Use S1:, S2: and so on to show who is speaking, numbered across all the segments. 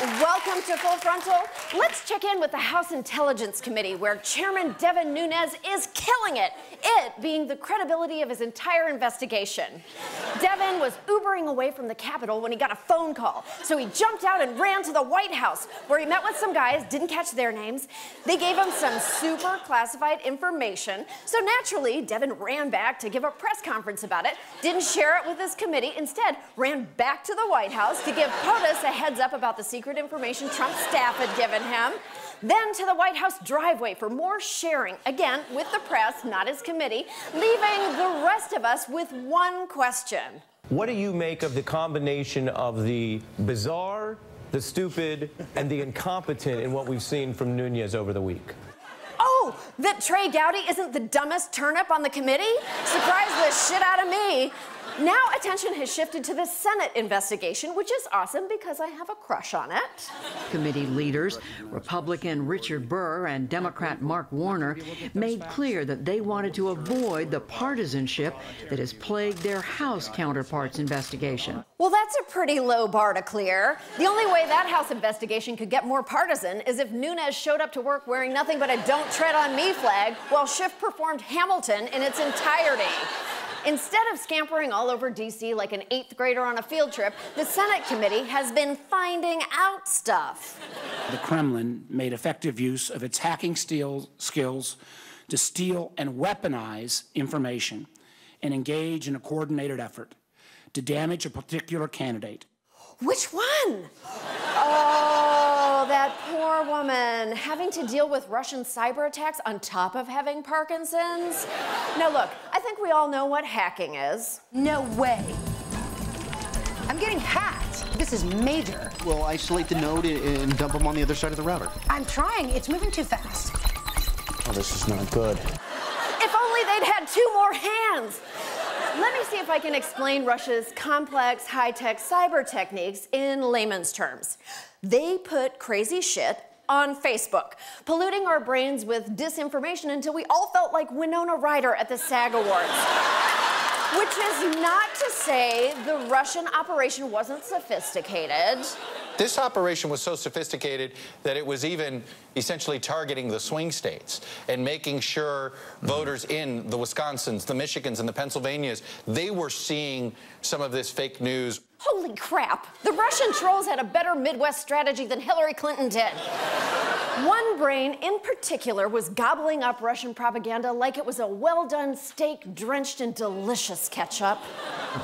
S1: Welcome to Full Frontal. Let's check in with the House Intelligence Committee, where Chairman Devin Nunes is killing it, being the credibility of his entire investigation. Devin was Ubering away from the Capitol when he got a phone call, so he jumped out and ran to the White House, where he met with some guys, didn't catch their names. They gave him some super classified information, so naturally, Devin ran back to give a press conference about it, didn't share it with his committee, instead ran back to the White House to give POTUS a heads up about the secret information Trump's staff had given him, then to the White House driveway for more sharing, again, with the press, not his committee, leaving the rest of us with one question.
S2: What do you make of the combination of the bizarre, the stupid, and the incompetent in what we've seen from Nunes over the week?
S1: Oh, that Trey Gowdy isn't the dumbest turnip on the committee? Surprised the shit out of me. Now attention has shifted to the Senate investigation, which is awesome because I have a crush on it.
S3: Committee leaders, Republican Richard Burr and Democrat Mark Warner, made clear that they wanted to avoid the partisanship that has plagued their House counterparts' investigation.
S1: Well, that's a pretty low bar to clear. The only way that House investigation could get more partisan is if Nunes showed up to work wearing nothing but a "Don't Tread on Me" flag while Schiff performed Hamilton in its entirety. Instead of scampering all over D.C. like an 8th grader on a field trip, the Senate committee has been finding out stuff.
S4: The Kremlin made effective use of its hacking skills to steal and weaponize information and engage in a coordinated effort to damage a particular candidate.
S1: Which one? Oh, that poor woman having to deal with Russian cyber attacks on top of having Parkinson's. Now look, I think we all know what hacking is.
S5: No way. I'm getting hacked. This is major.
S6: Well, isolate the node and dump them on the other side of the router.
S5: I'm trying. It's moving too fast.
S6: Oh, this is not good.
S1: If only they'd had 2 more hands. Let me see if I can explain Russia's complex, high-tech cyber techniques in layman's terms. They put crazy shit on Facebook, polluting our brains with disinformation until we all felt like Winona Ryder at the SAG Awards. Which is not to say the Russian operation wasn't sophisticated.
S7: This operation was so sophisticated that it was even essentially targeting the swing states and making sure voters in the Wisconsins, the Michigans, and the Pennsylvanias, they were seeing some of this fake news.
S1: Holy crap! The Russian trolls had a better Midwest strategy than Hillary Clinton did. One brain in particular was gobbling up Russian propaganda like it was a well-done steak drenched in delicious ketchup.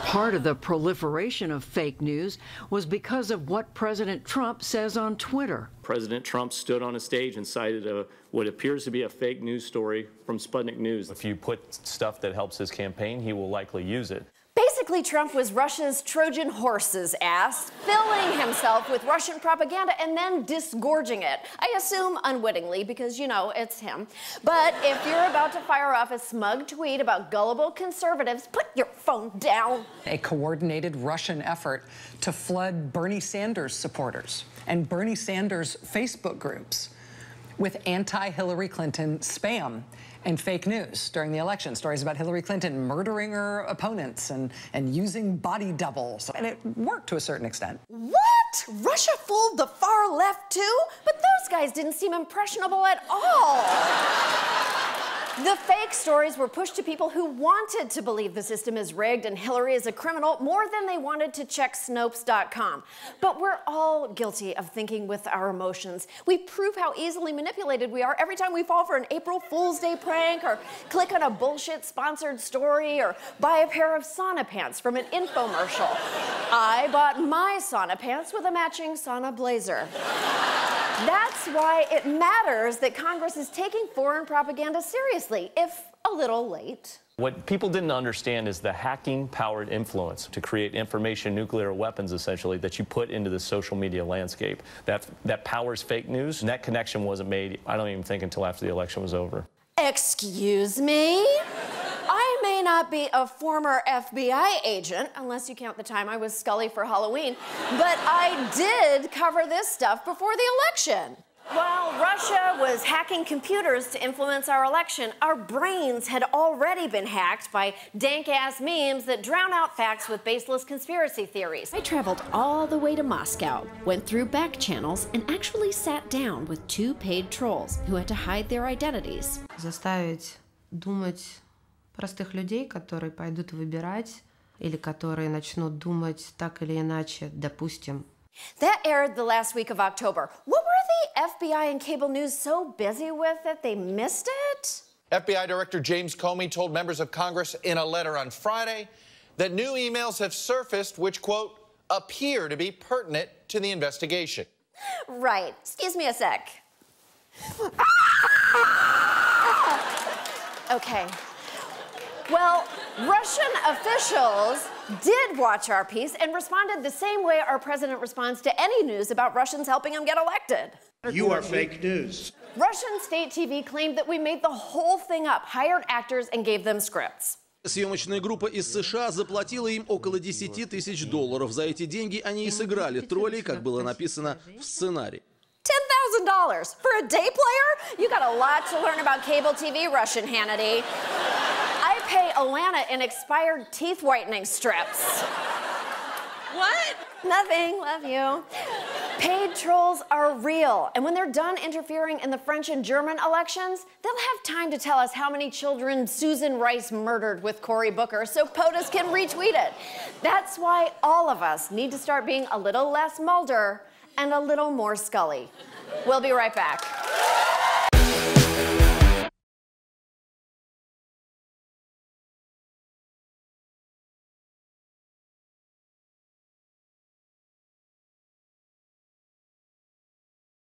S3: Part of the proliferation of fake news was because of what President Trump says on Twitter.
S8: President Trump stood on a stage and cited what appears to be a fake news story from Sputnik News.
S2: If you put stuff that helps his campaign, he will likely use it.
S1: Basically, Trump was Russia's Trojan horse's ass, filling himself with Russian propaganda and then disgorging it. I assume unwittingly, because, you know, it's him. But if you're about to fire off a smug tweet about gullible conservatives, put your phone down.
S9: A coordinated Russian effort to flood Bernie Sanders supporters and Bernie Sanders Facebook groups with anti-Hillary Clinton spam and fake news during the election. Stories about Hillary Clinton murdering her opponents and using body doubles. And it worked to a certain extent.
S1: What? Russia fooled the far left too? But those guys didn't seem impressionable at all. The fake stories were pushed to people who wanted to believe the system is rigged and Hillary is a criminal more than they wanted to check Snopes.com. But we're all guilty of thinking with our emotions. We prove how easily manipulated we are every time we fall for an April Fool's Day prank or click on a bullshit sponsored story or buy a pair of sauna pants from an infomercial. I bought my sauna pants with a matching sauna blazer. That's why it matters that Congress is taking foreign propaganda seriously, if a little late.
S2: What people didn't understand is the hacking-powered influence to create information nuclear weapons, essentially, that you put into the social media landscape. That powers fake news, and that connection wasn't made, I don't even think, until after the election was over.
S1: Excuse me? I may not be a former FBI agent, unless you count the time I was Scully for Halloween, but I did cover this stuff before the election. While Russia was hacking computers to influence our election, our brains had already been hacked by dank-ass memes that drown out facts with baseless conspiracy theories. I traveled all the way to Moscow, went through back channels, and actually sat down with 2 paid trolls who had to hide their identities.
S10: Заставить думать простых людей, которые пойдут выбирать, или которые начнут думать так или иначе, допустим.
S1: That aired the last week of October. What were the FBI and cable news so busy with that they missed it?
S7: FBI Director James Comey told members of Congress in a letter on Friday that new emails have surfaced which, quote, appear to be pertinent to the investigation.
S1: Right. Excuse me a sec. Okay. Well, Russian officials did watch our piece and responded the same way our president responds to any news about Russians helping him get elected.
S11: You are fake news.
S1: Russian state TV claimed that we made the whole thing up, hired actors, and gave them scripts.
S12: Съемочная группа из США заплатила им около $10 тысяч. За эти деньги они и сыграли троллей, как было написано в сценарии.
S1: $10,000 for a day player? You got a lot to learn about cable TV, Russian Hannity. I pay Alana in expired teeth whitening strips.
S13: What?
S1: Nothing, love you. Paid trolls are real, and when they're done interfering in the French and German elections, they'll have time to tell us how many children Susan Rice murdered with Cory Booker so POTUS can retweet it. That's why all of us need to start being a little less Mulder and a little more Scully. We'll be right back.